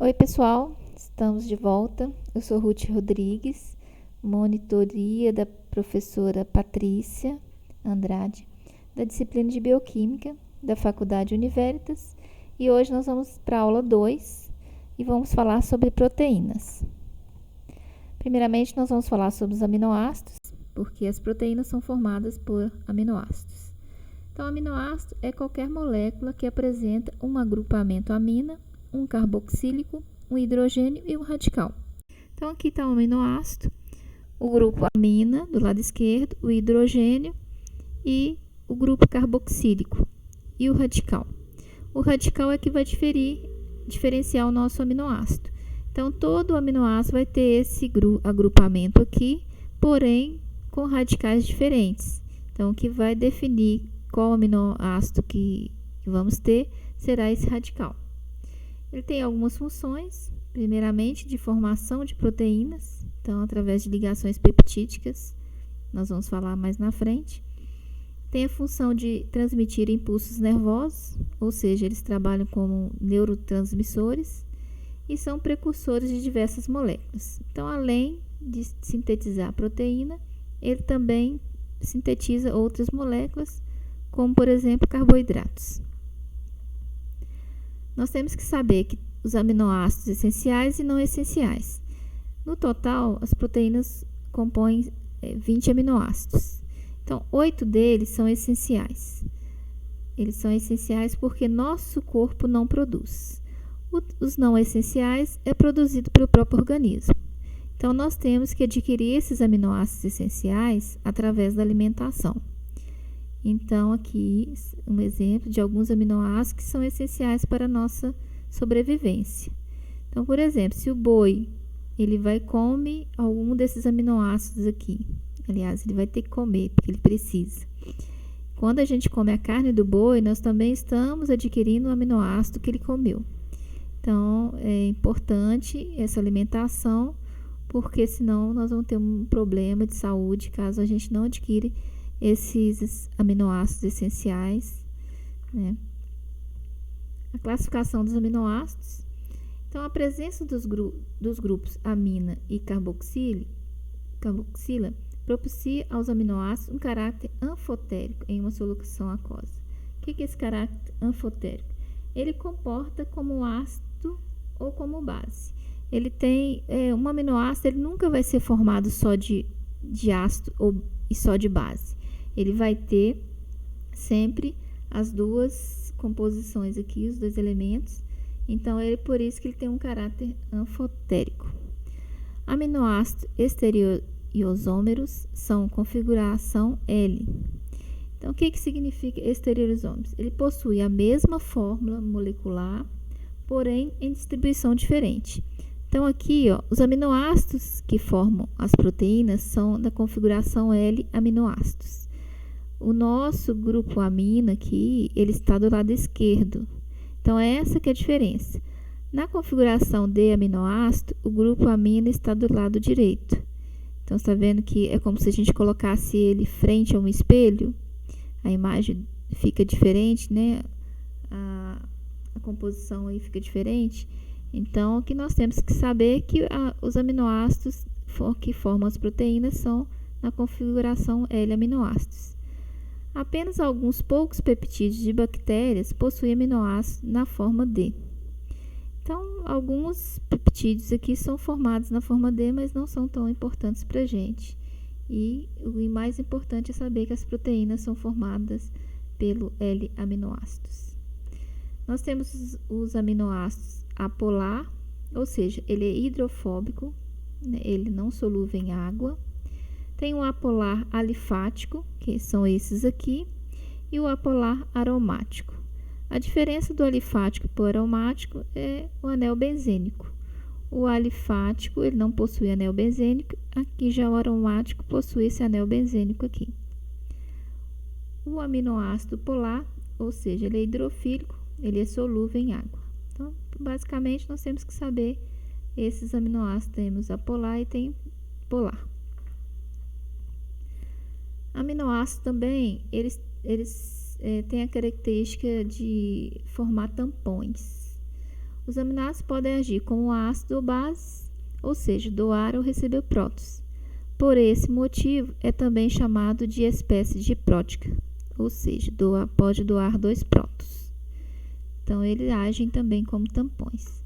Oi, pessoal, estamos de volta. Eu sou Ruth Rodrigues, monitoria da professora Patrícia Andrade, da disciplina de Bioquímica da Faculdade Univeritas, e hoje nós vamos para a aula 2 e vamos falar sobre proteínas. Primeiramente, nós vamos falar sobre os aminoácidos, porque as proteínas são formadas por aminoácidos. Então, aminoácido é qualquer molécula que apresenta um agrupamento amina, um carboxílico, um hidrogênio e um radical. Então, aqui está o aminoácido, o grupo amina do lado esquerdo, o hidrogênio e o grupo carboxílico e o radical. O radical é que vai diferenciar o nosso aminoácido. Então, todo aminoácido vai ter esse agrupamento aqui, porém com radicais diferentes. Então, o que vai definir qual aminoácido que vamos ter será esse radical. Ele tem algumas funções, primeiramente de formação de proteínas, então através de ligações peptídicas, nós vamos falar mais na frente. Tem a função de transmitir impulsos nervosos, ou seja, eles trabalham como neurotransmissores e são precursores de diversas moléculas. Então, além de sintetizar a proteína, ele também sintetiza outras moléculas, como por exemplo carboidratos. Nós temos que saber que os aminoácidos essenciais e não essenciais. No total, as proteínas compõem 20 aminoácidos. Então, 8 deles são essenciais. Eles são essenciais porque nosso corpo não produz. Os não essenciais é produzido pelo próprio organismo. Então, nós temos que adquirir esses aminoácidos essenciais através da alimentação. Então, aqui um exemplo de alguns aminoácidos que são essenciais para a nossa sobrevivência. Então, por exemplo, se o boi, ele come algum desses aminoácidos aqui. Aliás, ele vai ter que comer, porque ele precisa. Quando a gente come a carne do boi, nós também estamos adquirindo o aminoácido que ele comeu. Então, é importante essa alimentação, porque senão nós vamos ter um problema de saúde caso a gente não adquire esses aminoácidos essenciais, né? A classificação dos aminoácidos. Então, a presença dos grupos amina e carboxila propicia aos aminoácidos um caráter anfotérico em uma solução aquosa. O que é esse caráter anfotérico? Ele comporta como ácido ou como base. Ele tem um aminoácido, ele nunca vai ser formado só de ácido e só de base. Ele vai ter sempre as duas composições aqui, os dois elementos. Então, por isso que ele tem um caráter anfotérico. Aminoácidos estereoisômeros são configuração L. Então, o que significa estereoisômeros? Ele possui a mesma fórmula molecular, porém em distribuição diferente. Então, aqui, os aminoácidos que formam as proteínas são da configuração L aminoácidos. O nosso grupo amina aqui, ele está do lado esquerdo. Então, essa que é a diferença. Na configuração D aminoácido, o grupo amina está do lado direito. Então, você está vendo que é como se a gente colocasse ele frente a um espelho. A imagem fica diferente, né? A composição aí fica diferente. Então, o que nós temos que saber é que os aminoácidos que formam as proteínas são na configuração L aminoácidos. Apenas alguns poucos peptídeos de bactérias possuem aminoácidos na forma D. Então, alguns peptídeos aqui são formados na forma D, mas não são tão importantes para a gente. E o mais importante é saber que as proteínas são formadas pelo L aminoácidos. Nós temos os aminoácidos apolar, ou seja, ele é hidrofóbico, né? Ele não solúvel em água. Tem o apolar alifático, que são esses aqui, e o apolar aromático. A diferença do alifático para o aromático é o anel benzênico. O alifático, ele não possui anel benzênico, aqui já o aromático possui esse anel benzênico aqui. O aminoácido polar, ou seja, ele é hidrofílico, ele é solúvel em água. Então, basicamente, nós temos que saber esses aminoácidos. Temos apolar e tem polar. Aminoácidos também, eles têm a característica de formar tampões. Os aminoácidos podem agir como ácido ou base, ou seja, doar ou receber prótons. Por esse motivo, é também chamado de espécie diprótica, ou seja, pode doar 2 prótons. Então, eles agem também como tampões.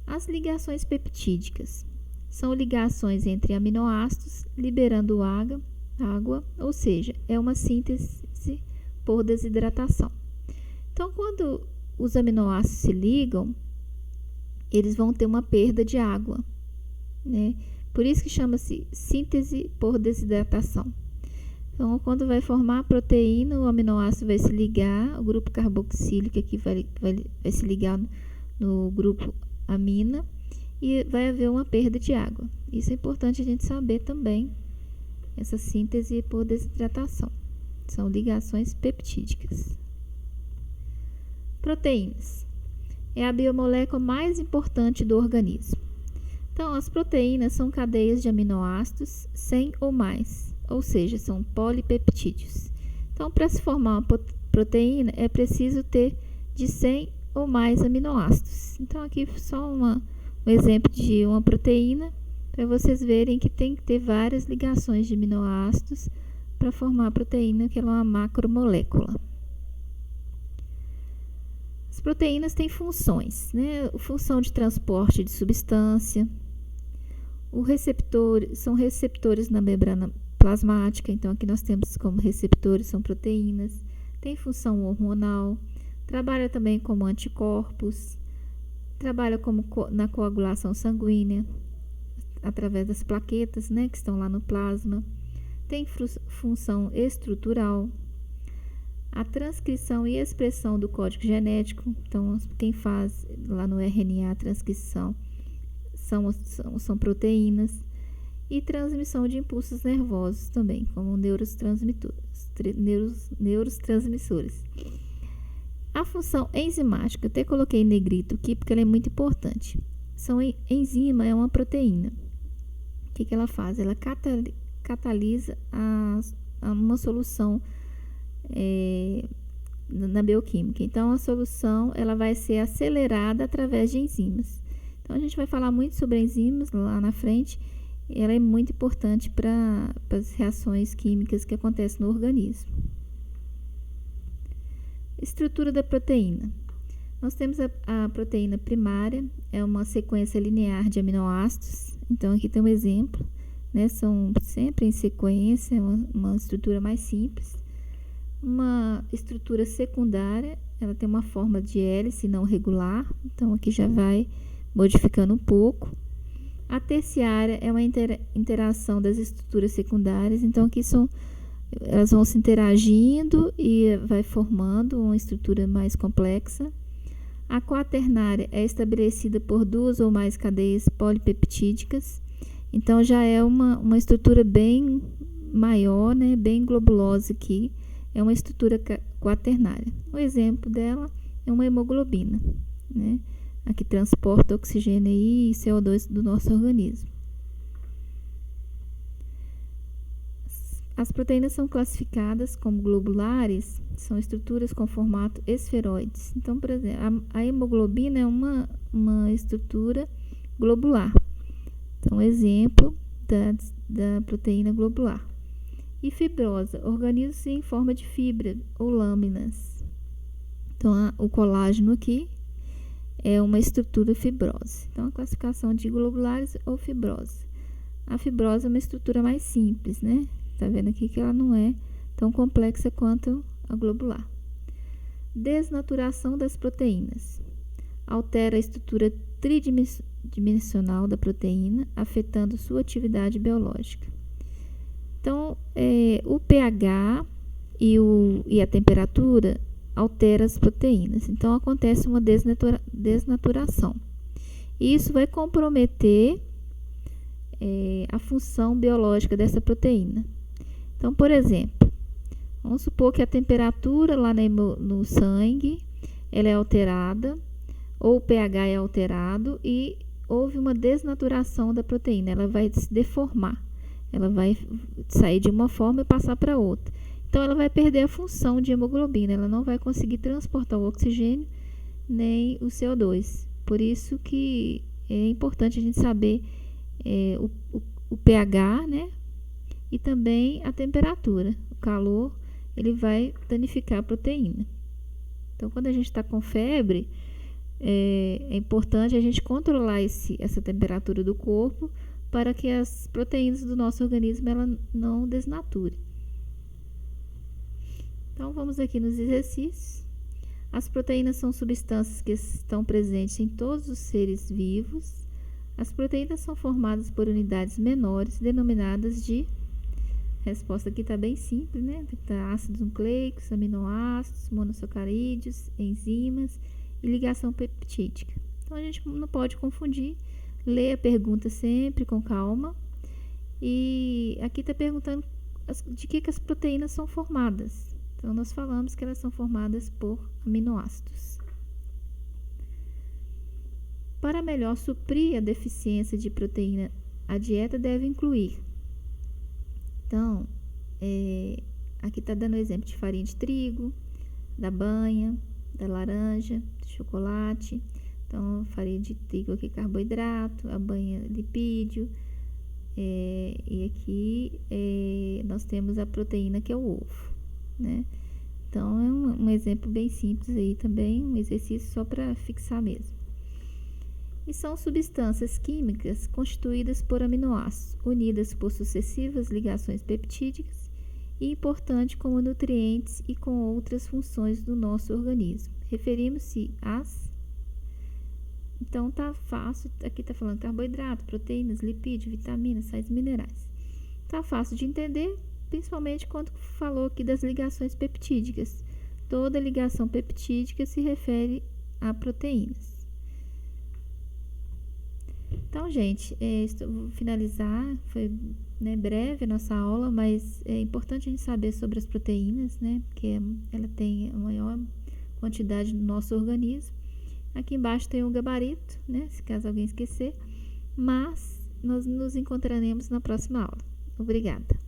As ligações peptídicas são ligações entre aminoácidos liberando água, ou seja, é uma síntese por desidratação. Então, quando os aminoácidos se ligam, eles vão ter uma perda de água, né? Por isso que chama-se síntese por desidratação. Então, quando vai formar a proteína, o aminoácido vai se ligar, o grupo carboxílico aqui vai se ligar no grupo amina e vai haver uma perda de água. Isso é importante a gente saber também, essa síntese por desidratação. São ligações peptídicas. Proteínas. É a biomolécula mais importante do organismo. Então, as proteínas são cadeias de aminoácidos 100 ou mais, ou seja, são polipeptídeos. Então, para se formar uma proteína, é preciso ter de 100 ou mais aminoácidos. Então, aqui só um exemplo de uma proteína, para vocês verem que tem que ter várias ligações de aminoácidos para formar a proteína, que ela é uma macromolécula. As proteínas têm funções, né? Função de transporte de substância. São receptores na membrana plasmática, então aqui nós temos como receptores, são proteínas. Tem função hormonal, trabalha também como anticorpos, trabalha como na coagulação sanguínea, através das plaquetas, né, que estão lá no plasma. Tem função estrutural, a transcrição e expressão do código genético. Então, quem faz lá no RNA a transcrição são proteínas. E transmissão de impulsos nervosos também, como neurotransmissores. A função enzimática, eu até coloquei em negrito aqui porque ela é muito importante. Enzima é uma proteína. O que ela faz? Ela catalisa uma solução na bioquímica. Então, a solução ela vai ser acelerada através de enzimas. Então, a gente vai falar muito sobre enzimas lá na frente. Ela é muito importante para as reações químicas que acontecem no organismo. Estrutura da proteína. Nós temos a proteína primária, é uma sequência linear de aminoácidos. Então, aqui tem um exemplo, né? São sempre em sequência, uma estrutura mais simples. Uma estrutura secundária, ela tem uma forma de hélice não regular, então aqui já vai modificando um pouco. A terciária é uma interação das estruturas secundárias, então aqui elas vão se interagindo e vai formando uma estrutura mais complexa. A quaternária é estabelecida por 2 ou mais cadeias polipeptídicas, então já é uma estrutura bem maior, né, bem globulosa aqui, é uma estrutura quaternária. O exemplo dela é uma hemoglobina, né? A que transporta oxigênio e CO2 do nosso organismo. As proteínas são classificadas como globulares, são estruturas com formato esferoides. Então, por exemplo, a hemoglobina é uma estrutura globular. Então, exemplo da proteína globular. E fibrosa, organismos em forma de fibra ou lâminas. Então, o colágeno aqui é uma estrutura fibrosa. Então, a classificação de globulares ou fibrosa. A fibrosa é uma estrutura mais simples, né? Tá vendo aqui que ela não é tão complexa quanto a globular. Desnaturação das proteínas. Altera a estrutura tridimensional da proteína, afetando sua atividade biológica. Então, o pH e a temperatura altera as proteínas. Então, acontece uma desnaturação. E isso vai comprometer a função biológica dessa proteína. Então, por exemplo, vamos supor que a temperatura lá no sangue ela é alterada, ou o pH é alterado e houve uma desnaturação da proteína. Ela vai se deformar. Ela vai sair de uma forma e passar para outra. Então, ela vai perder a função de hemoglobina. Ela não vai conseguir transportar o oxigênio nem o CO2. Por isso que é importante a gente saber o pH, né? E também a temperatura. O calor, ele vai danificar a proteína. Então, quando a gente está com febre, é importante a gente controlar essa temperatura do corpo para que as proteínas do nosso organismo ela não desnature. Então, vamos aqui nos exercícios. As proteínas são substâncias que estão presentes em todos os seres vivos. As proteínas são formadas por unidades menores, denominadas de... A resposta aqui está bem simples, né? Tá ácidos nucleicos, aminoácidos, monossacarídeos, enzimas e ligação peptídica. Então, a gente não pode confundir. Lê a pergunta sempre com calma. E aqui está perguntando de que as proteínas são formadas. Então, nós falamos que elas são formadas por aminoácidos. Para melhor suprir a deficiência de proteína, a dieta deve incluir. Então, aqui está dando exemplo de farinha de trigo, da banha, da laranja, de chocolate. Então, farinha de trigo aqui carboidrato, a banha lipídio. E aqui nós temos a proteína que é o ovo, né? Então, é um exemplo bem simples aí também, um exercício só para fixar mesmo. E são substâncias químicas constituídas por aminoácidos, unidas por sucessivas ligações peptídicas e importantes como nutrientes e com outras funções do nosso organismo. Referimos-se às... Então, tá fácil, aqui tá falando carboidrato, proteínas, lipídios, vitaminas, sais minerais. Tá fácil de entender, principalmente quando falou aqui das ligações peptídicas. Toda ligação peptídica se refere a proteínas. Então, gente, vou finalizar, foi breve a nossa aula, mas é importante a gente saber sobre as proteínas, né? Porque ela tem a maior quantidade no nosso organismo. Aqui embaixo tem um gabarito, né? Se caso alguém esquecer, mas nós nos encontraremos na próxima aula. Obrigada.